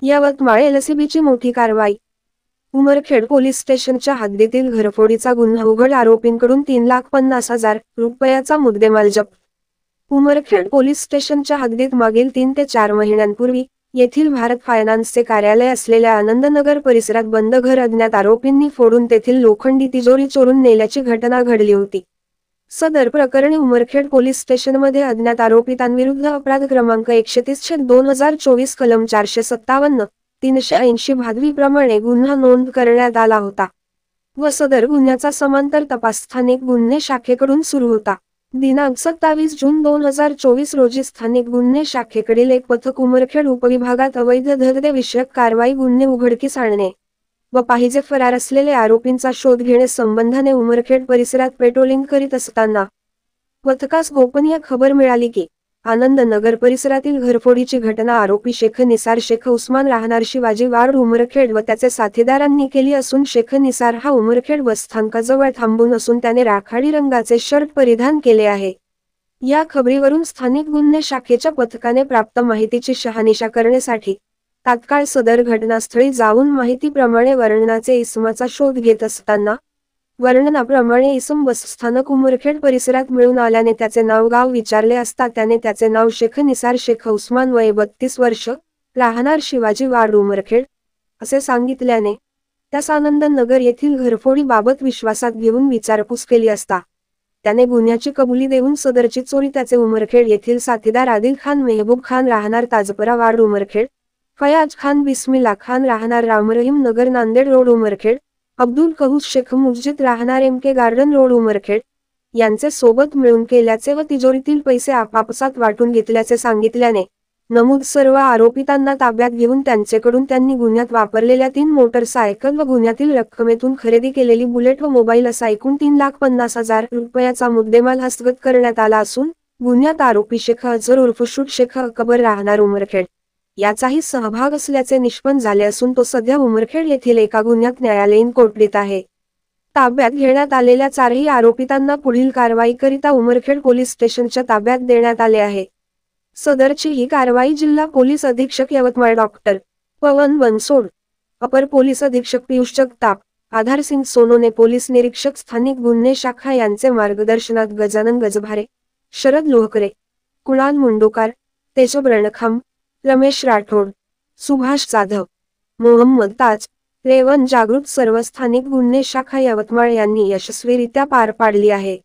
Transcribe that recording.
यवतमाळ एलसीबीची मोठी कारवाई। उमरखेड पोलीस स्टेशनच्या हद्दीतील घरफोडीचा गुन्हा उघड, आरोपींकडून 3,50,000 रुपयाचा मुद्देमाल जप्त। उमरखेड पोलीस स्टेशनच्या हद्दीत मागील 3 ते 4 महिन्यांपूर्वी येथील भारत फायनान्सचे कार्यालय असलेल्या आनंदनगर परिसरात बंद घर अज्ञात आरोपींनी फोडून तेथील लोखंडी तिजोरी चोरून नेल्याची घटना घडली होती। सदर प्रकरणी उमरखेड पोलीस स्टेशनमध्ये अज्ञात आरोपितांविरुद्ध अपराध क्रमांक 130/2024 कलम 457, 380 भादवी प्रमाणे गुन्हा नोंद करण्यात आला होता व सदर गुन्ह्याचा समांतर तपास स्थानिक गुन्हे शाखेकडून सुरू होता। दिनांक 27 जून 2024 रोजी स्थानिक गुन्हे शाखेकडील एक पथक उमरखेड उपविभागात अवैध धंदे विषयक कारवाई, गुन्हे उघडकीस आणणे व पाहिजे फरार असलेले आरोपींचा शोध घेणे संबंधाने उमरखेड परिसरात पेट्रोलिंग करीत असताना पथकास गोपनीय खबर मिळाली की आनंदनगर परिसरातील घरफोडीची घटना आरोपी शेख निसार शेख उस्मान राहणार शिवाजी वार्ड उमरखेड व त्याचे साथीदारांनी केली असून शेख निसार हा उमरखेड बसस्थानकाजवळ थांबून असून त्याने राखाडी रंगाचे शर्ट परिधान केले आहे। या खबरीवरून स्थानिक गुन्हे शाखेच्या पथकाने प्राप्त माहितीची शहानिशा करण्यासाठी तात्काळ सदर घटनास्थळी जाऊन माहितीप्रमाणे वर्णनाचे इसमाचा शोध घेत असताना वर्णनाप्रमाणे इसम बसस्थानक उमरखेड परिसरात मिळून आल्याने त्याचे नाव गाव विचारले असता त्याने त्याचे नाव शेख निसार शेख उस्मान, वय 32 वर्ष, राहणार शिवाजी वार्ड उमरखेड असे सांगितल्याने त्यास आनंदनगर येथील घरफोडीबाबत विश्वासात घेऊन विचारपूस केली असता त्याने गुन्ह्याची कबुली देऊन सदरची चोरी त्याचे उमरखेड येथील साथीदार आदिल खान मेहबूब खान राहणार ताजपरा वार्ड उमरखेड, फयाज खान बिस्मिल्ला खान राहणार रामरहीम नगर नांदेड रोड उमरखेड, अब्दुल कहूस शेख मुज्जिद राहणार MK गार्डन रोड उमरखेड यांचे सोबत मिळून केल्याचे व तिजोरीतील पैसे आपापसात वाटून घेतल्याचे सांगितल्याने नमूद सर्व आरोपितांना ताब्यात घेऊन त्यांच्याकडून त्यांनी गुन्ह्यात वापरलेल्या 3 मोटरसायकल व गुन्ह्यातील रक्कमेतून खरेदी केलेली बुलेट व मोबाईल असा एकूण 3,50,000 रुपयाचा मुद्देमाल हस्तगत करण्यात आला असून गुन्ह्यात आरोपी शेख अझर उर्फ शूट शेख अकबर राहणार उमरखेड याचाही सहभाग असल्याचे निष्पन्न झाले असून तो सध्या उमरखेड येथील एका गुन्ह्यात न्यायालयीन कोठडीत आहे। ताब्यात घेण्यात आलेल्या 4ही आरोपितांना पुढील कारवाईकरिता उमरखेड पोलीस स्टेशनच्या ताब्यात देण्यात आले आहे। सदरची ही कारवाई जिल्हा पोलीस अधीक्षक यवतमाळ डॉक्टर पवन बनसोड, अपर पोलीस अधीक्षक पियुष जगताप, आधार सिंग सोनोने, पोलीस निरीक्षक स्थानिक गुन्हे शाखा यांचे मार्गदर्शनात गजानन गजभारे, शरद लोहकरे, कुणाल मुंडोकार, तेजब रणखाम, रमेश राठोड, सुभाष जाधव, मोहम्मद ताज, रेवन जागृत सर्व स्थानिक गुन्हे शाखा यवतमाळ यांनी यशस्वीरित्या पार पाडली आहे।